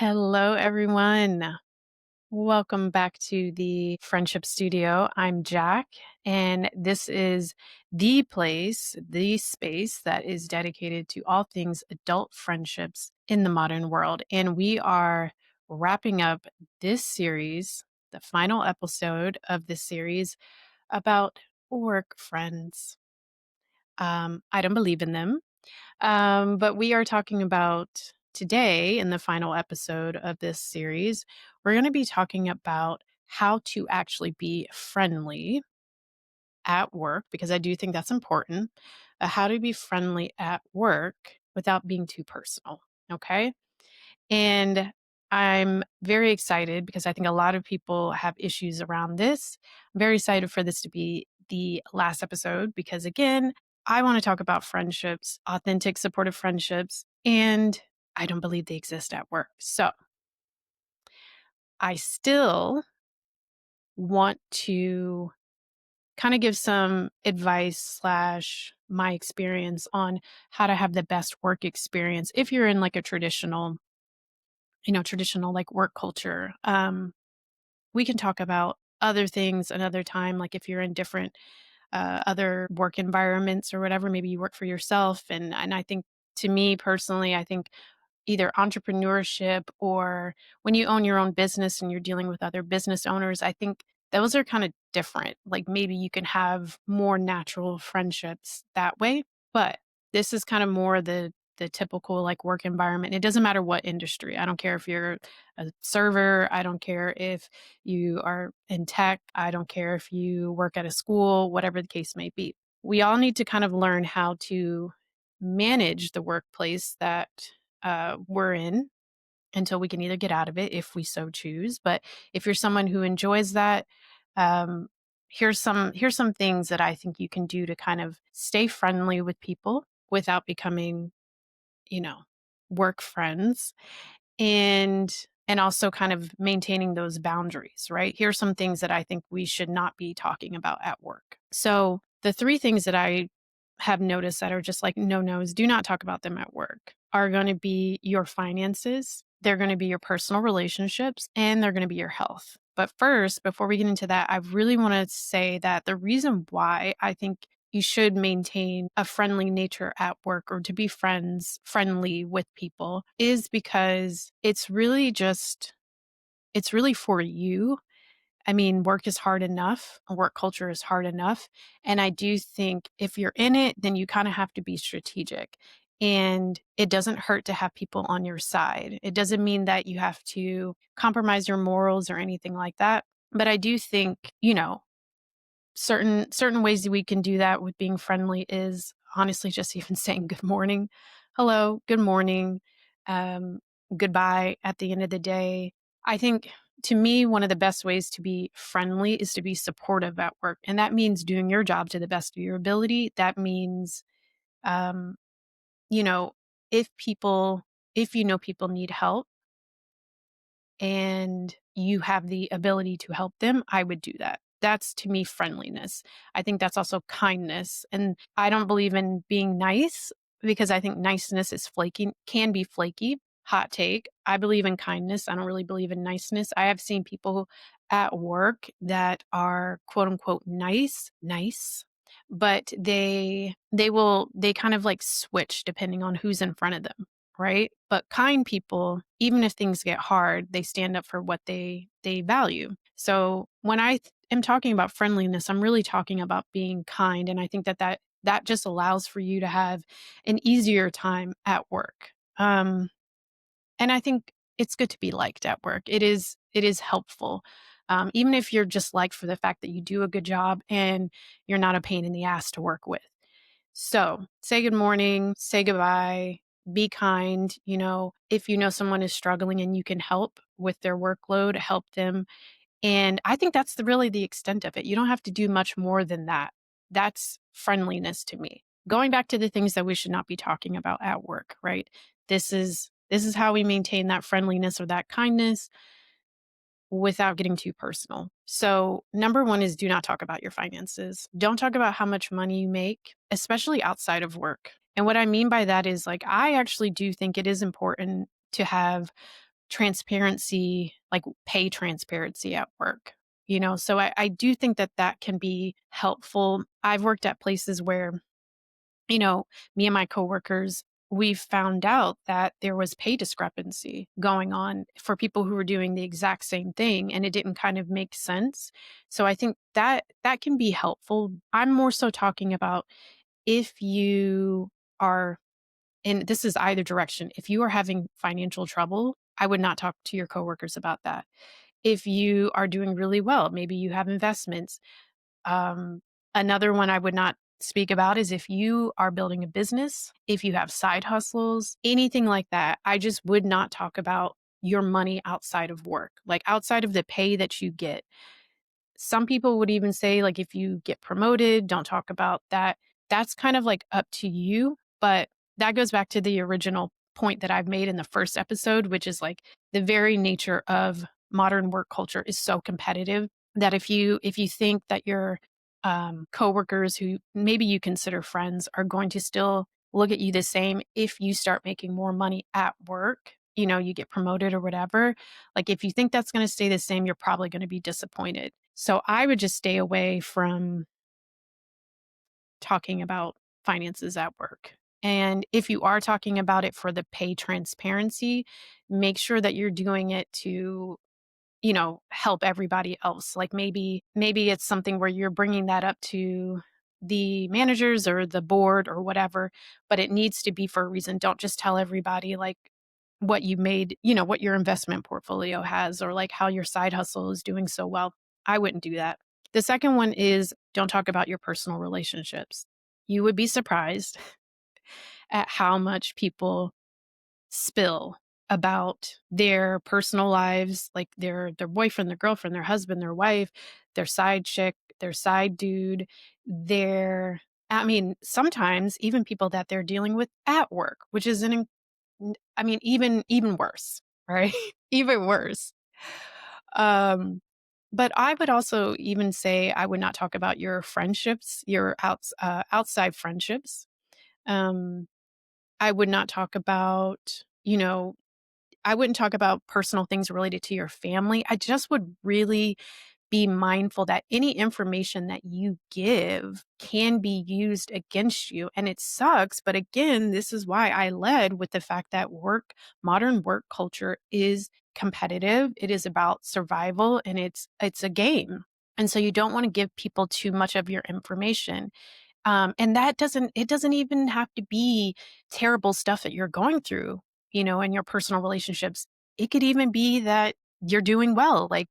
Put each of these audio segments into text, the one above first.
Hello, everyone. Welcome back to the Friendship Studio. I'm Jack, and this is the place, the space that is dedicated to all things adult friendships in the modern world. And we are wrapping up this series, the final episode of this series about work friends. I don't believe in them. But we are talking about today in the final episode of this series, we're going to be talking about how to actually be friendly at work, because I do think that's important. How to be friendly at work without being too personal. Okay. And I'm very excited because I think a lot of people have issues around this. I'm very excited for this to be the last episode because, again, I want to talk about friendships, authentic, supportive friendships, and I don't believe they exist at work. So I still want to kind of give some advice slash my experience on how to have the best work experience if you're in like a traditional like work culture. We can talk about other things another time, like if you're in different other work environments or whatever. Maybe you work for yourself, and I think, to me personally, I think either entrepreneurship or when you own your own business and you're dealing with other business owners, I think those are kind of different. Like maybe you can have more natural friendships that way, but this is kind of more the typical like work environment. It doesn't matter what industry. I don't care if you're a server, I don't care if you are in tech, I don't care if you work at a school, whatever the case may be. We all need to kind of learn how to manage the workplace that we're in until we can either get out of it if we so choose. But if you're someone who enjoys that, um, here's some things that I think you can do to kind of stay friendly with people without becoming, you know, work friends, and also kind of maintaining those boundaries, right? Here's some things that I think we should not be talking about at work. So the three things that I have noticed that are just like no nos, do not talk about them at work, are going to be your finances, they're going to be your personal relationships, and they're going to be your health. But first, before we get into that, I really want to say that the reason why I think you should maintain a friendly nature at work or to be friendly with people is because it's really for you. I mean, work is hard enough, work culture is hard enough. And I do think if you're in it, then you kind of have to be strategic. And it doesn't hurt to have people on your side. It doesn't mean that you have to compromise your morals or anything like that. But I do think, certain ways that we can do that with being friendly is honestly just even saying good morning, hello, good morning, um, goodbye at the end of the day. I think, to me, one of the best ways to be friendly is to be supportive at work, and that means doing your job to the best of your ability. That means, um, you know, if people, if you know people need help and you have the ability to help them, I would do that. That's, to me, friendliness. I think that's also kindness. And I don't believe in being nice because I think niceness is flaky, can be flaky. Hot take. I believe in kindness. I don't really believe in niceness. I have seen people at work that are quote unquote nice, but they kind of like switch depending on who's in front of them, right? But kind people, even if things get hard, they stand up for what they value. So when am talking about friendliness, I'm really talking about being kind, and I think that just allows for you to have an easier time at work. And I think it's good to be liked at work. It is helpful. Even if you're just liked for the fact that you do a good job and you're not a pain in the ass to work with. So say good morning, say goodbye, be kind. If you know someone is struggling and you can help with their workload, help them. And I think that's really the extent of it. You don't have to do much more than that. That's friendliness to me. Going back to the things that we should not be talking about at work, right? This is how we maintain that friendliness or that kindness without getting too personal. So, number one is do not talk about your finances. Don't talk about how much money you make, especially outside of work. And what I mean by that is, like, I actually do think it is important to have transparency, like pay transparency at work. So I do think that that can be helpful. I've worked at places where, you know, me and my coworkers, we found out that there was pay discrepancy going on for people who were doing the exact same thing, and it didn't kind of make sense. So I think that that can be helpful. I'm more so talking about if you are, and this is either direction, if you are having financial trouble, I would not talk to your coworkers about that. If you are doing really well, maybe you have investments. um, Another one I would not speak about is if you are building a business, if you have side hustles, anything like that. I just would not talk about your money outside of work, like outside of the pay that you get. Some people would even say, like, if you get promoted, don't talk about that. That's kind of like up to you. But that goes back to the original point that I've made in the first episode, which is like the very nature of modern work culture is so competitive that if you think that your coworkers who maybe you consider friends are going to still look at you the same if you start making more money at work, you get promoted or whatever. Like, if you think that's going to stay the same, you're probably going to be disappointed. So I would just stay away from talking about finances at work. And if you are talking about it for the pay transparency, make sure that you're doing it to, help everybody else. Like, maybe it's something where you're bringing that up to the managers or the board or whatever, but it needs to be for a reason. Don't just tell everybody like what you made, what your investment portfolio has, or like how your side hustle is doing so well. I wouldn't do that. The second one is don't talk about your personal relationships. You would be surprised at how much people spill about their personal lives, like their boyfriend, their girlfriend, their husband, their wife, their side chick, their side dude, their I mean, sometimes even people that they're dealing with at work, which is even worse, right? Even worse. Um but I would also even say I would not talk about your friendships, your outside friendships. Um, I would not talk about, I wouldn't talk about personal things related to your family. I just would really be mindful that any information that you give can be used against you. And it sucks. But again, this is why I led with the fact that modern work culture is competitive. It is about survival, and it's a game. And so you don't want to give people too much of your information. And it doesn't even have to be terrible stuff that you're going through, in your personal relationships. It could even be that you're doing well. Like,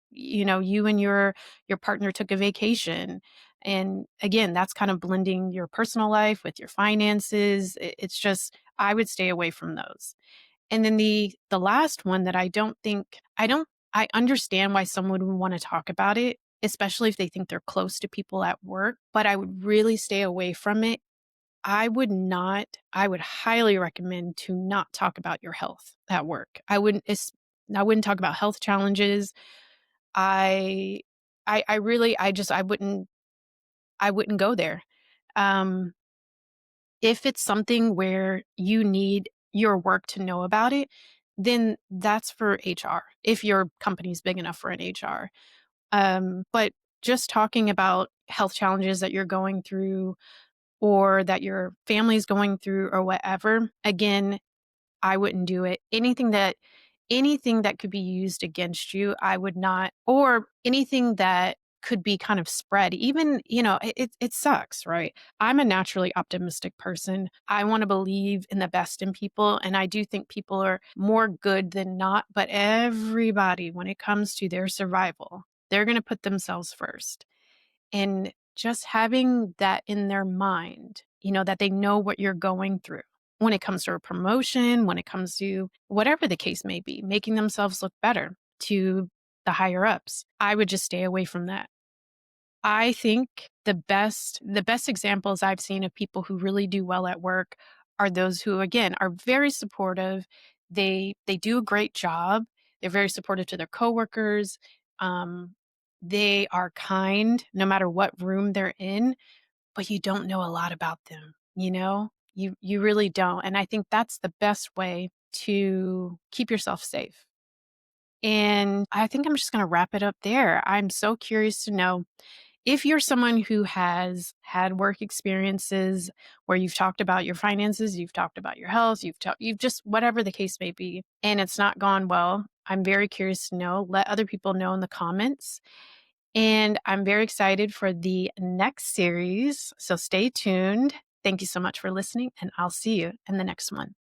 you and your partner took a vacation. And again, that's kind of blending your personal life with your finances. It's just, I would stay away from those. And then the last one that I understand why someone would want to talk about it, especially if they think they're close to people at work, but I would really stay away from it. I would highly recommend to not talk about your health at work. I wouldn't talk about health challenges. I I really I wouldn't go there. Um, if it's something where you need your work to know about it, then that's for HR, if your company's big enough for an HR. But just talking about health challenges that you're going through or that your family's going through or whatever, again, I wouldn't do it. Anything that could be used against you, I would not, or anything that could be kind of spread. Even, it sucks, right? I'm a naturally optimistic person. I want to believe in the best in people. And I do think people are more good than not. But everybody, when it comes to their survival, they're going to put themselves first. And just having that in their mind, that they know what you're going through when it comes to a promotion, when it comes to whatever the case may be, making themselves look better to the higher ups. I would just stay away from that. I think the best examples I've seen of people who really do well at work are those who, again, are very supportive. They do a great job. They're very supportive to their coworkers. Um, they are kind no matter what room they're in, but you don't know a lot about them. You really don't. And I think that's the best way to keep yourself safe. And I think I'm just going to wrap it up there. I'm so curious to know if you're someone who has had work experiences where you've talked about your finances, you've talked about your health, you've just whatever the case may be, and it's not gone well. I'm very curious to know. Let other people know in the comments. And I'm very excited for the next series. So stay tuned. Thank you so much for listening, and I'll see you in the next one.